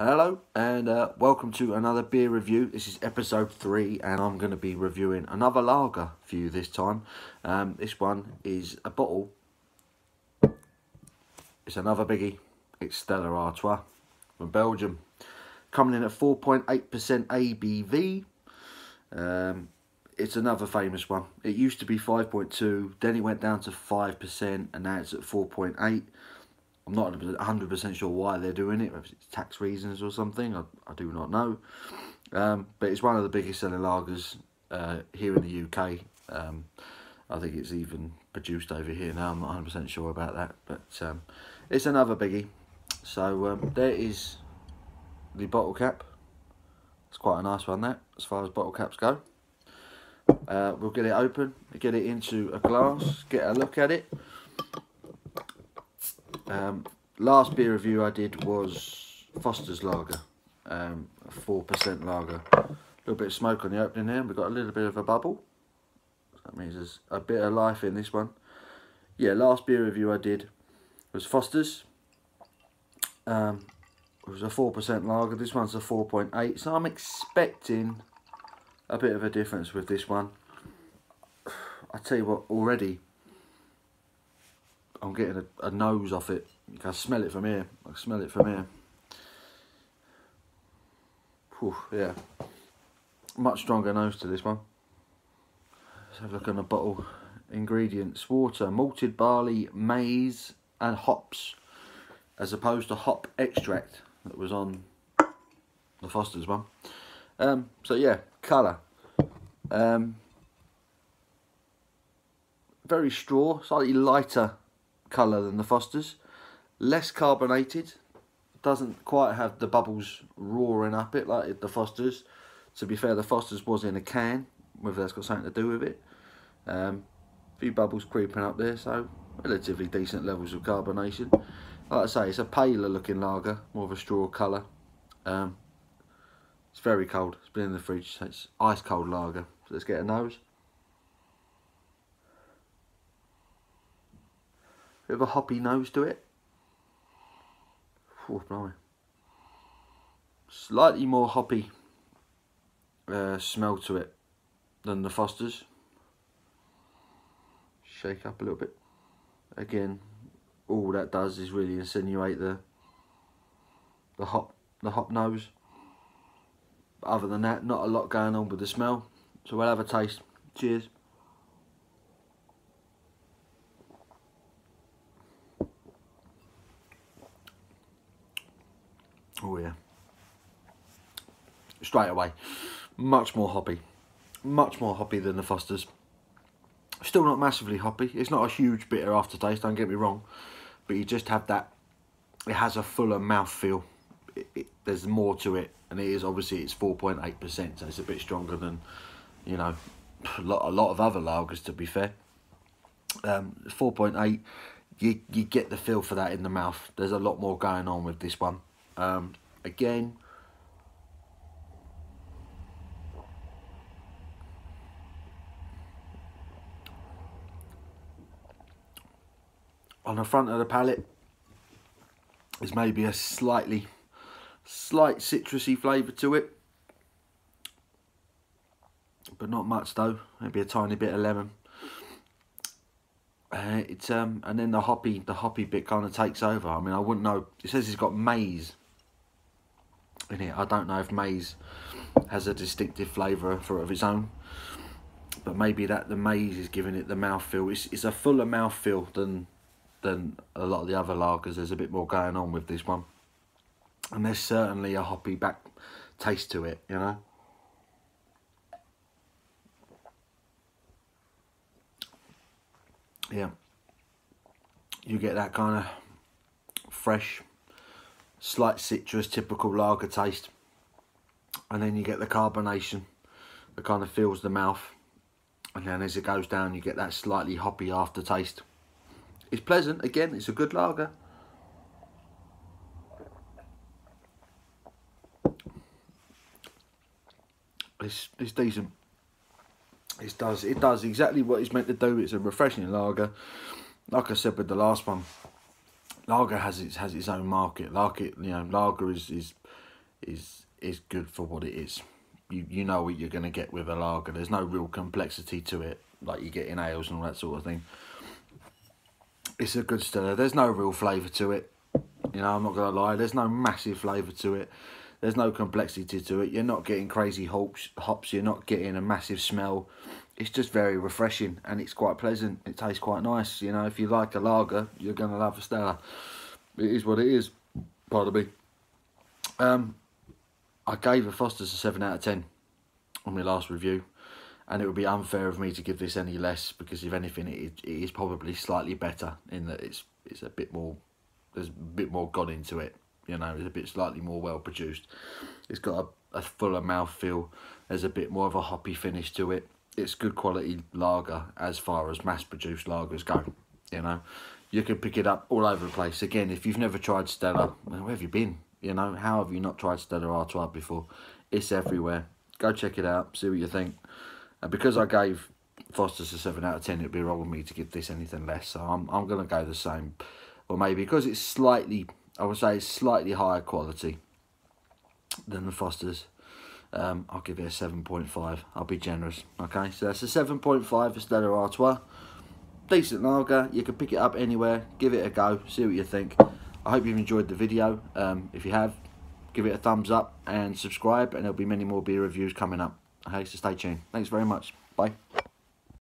Hello and welcome to another beer review. This is episode 3 and I'm going to be reviewing another lager for you this time. This one is a bottle. It's another biggie. It's Stella Artois from Belgium. Coming in at 4.8% ABV. It's another famous one. It used to be 5.2, then it went down to 5% and now it's at 4.8. I'm not 100% sure why they're doing it, whether it's tax reasons or something, I do not know. But it's one of the biggest selling lagers here in the UK. I think it's even produced over here now, I'm not 100% sure about that. But it's another biggie. So there is the bottle cap. It's quite a nice one, that, as far as bottle caps go. We'll get it open, get it into a glass, get a look at it. Last beer review I did was Foster's lager, a 4% lager. A little bit of smoke on the opening here, we've got a little bit of a bubble. That means there's a bit of life in this one. Yeah, last beer review I did was Foster's. It was a 4% lager, this one's a 4.8, so I'm expecting a bit of a difference with this one. I tell you what, already I'm getting a nose off it. You can smell it from here. I can smell it from here. Whew, yeah. Much stronger nose to this one. Let's have a look on the bottle. Ingredients: water, malted barley, maize and hops, as opposed to hop extract that was on the Foster's one. So yeah, colour. Very straw, slightly lighter colour than the Foster's, less carbonated, doesn't quite have the bubbles roaring up it like the Foster's. To be fair, the Foster's was in a can, whether that's got something to do with it. A few bubbles creeping up there, so relatively decent levels of carbonation. Like I say, it's a paler looking lager, more of a straw colour. It's very cold, it's been in the fridge, so it's ice cold lager. So let's get a nose. Bit of a hoppy nose to it. Oh, blimey. Slightly more hoppy smell to it than the Foster's. Shake up a little bit. Again, all that does is really insinuate the hop nose. But other than that, not a lot going on with the smell. So we'll have a taste. Cheers. Oh yeah, straight away, much more hoppy than the Foster's. Still not massively hoppy, it's not a huge bitter aftertaste, don't get me wrong, but you just have that, it has a fuller mouthfeel, there's more to it, and it is obviously, it's 4.8%, so it's a bit stronger than, you know, a lot of other lagers, to be fair. 4.8, you get the feel for that in the mouth. There's a lot more going on with this one. Again, on the front of the palate is maybe a slight citrusy flavour to it, but not much though. Maybe a tiny bit of lemon. And then the hoppy bit kind of takes over. I mean, I wouldn't know. It says it's got maize in it. I don't know if maize has a distinctive flavour of its own, but maybe that the maize is giving it the mouthfeel. It's a fuller mouthfeel than a lot of the other lagers. There's a bit more going on with this one, and there's certainly a hoppy back taste to it, you know. Yeah, you get that kind of fresh, slight citrus, typical lager taste, and then you get the carbonation that kind of fills the mouth, and then as it goes down you get that slightly hoppy aftertaste. It's pleasant. Again, it's a good lager. It's decent. It does exactly what it's meant to do. It's a refreshing lager. Like I said with the last one, lager has its own market. Lager is is good for what it is. You know what you're going to get with a lager. There's no real complexity to it like you get in ales and all that sort of thing. It's a good Stella. There's no real flavour to it. You know, I'm not going to lie. There's no massive flavour to it. There's no complexity to it. You're not getting crazy hops. You're not getting a massive smell. It's just very refreshing and it's quite pleasant. It tastes quite nice. You know, if you like a lager, you're going to love a Stella. It is what it is. Pardon me. I gave a Foster's a 7 out of 10 on my last review. And it would be unfair of me to give this any less, because if anything, it is probably slightly better in that it's a bit more, there's a bit more gone into it. You know, it's a bit slightly more well produced. It's got a fuller mouthfeel. There's a bit more of a hoppy finish to it. It's good quality lager as far as mass produced lagers go. You know, you can pick it up all over the place. Again, if you've never tried Stella, where have you been? You know, how have you not tried Stella Artois before? It's everywhere. Go check it out, see what you think. And because I gave Foster's a 7 out of 10, it'd be wrong with me to give this anything less. So I'm going to go the same. Or maybe because it's slightly, I would say it's slightly higher quality than the Foster's. I'll give it a 7.5. I'll be generous. Okay, so that's a 7.5 for Stella Artois. Decent lager. You can pick it up anywhere. Give it a go. See what you think. I hope you've enjoyed the video. If you have, give it a thumbs up and subscribe. And there'll be many more beer reviews coming up. Okay, so stay tuned. Thanks very much. Bye.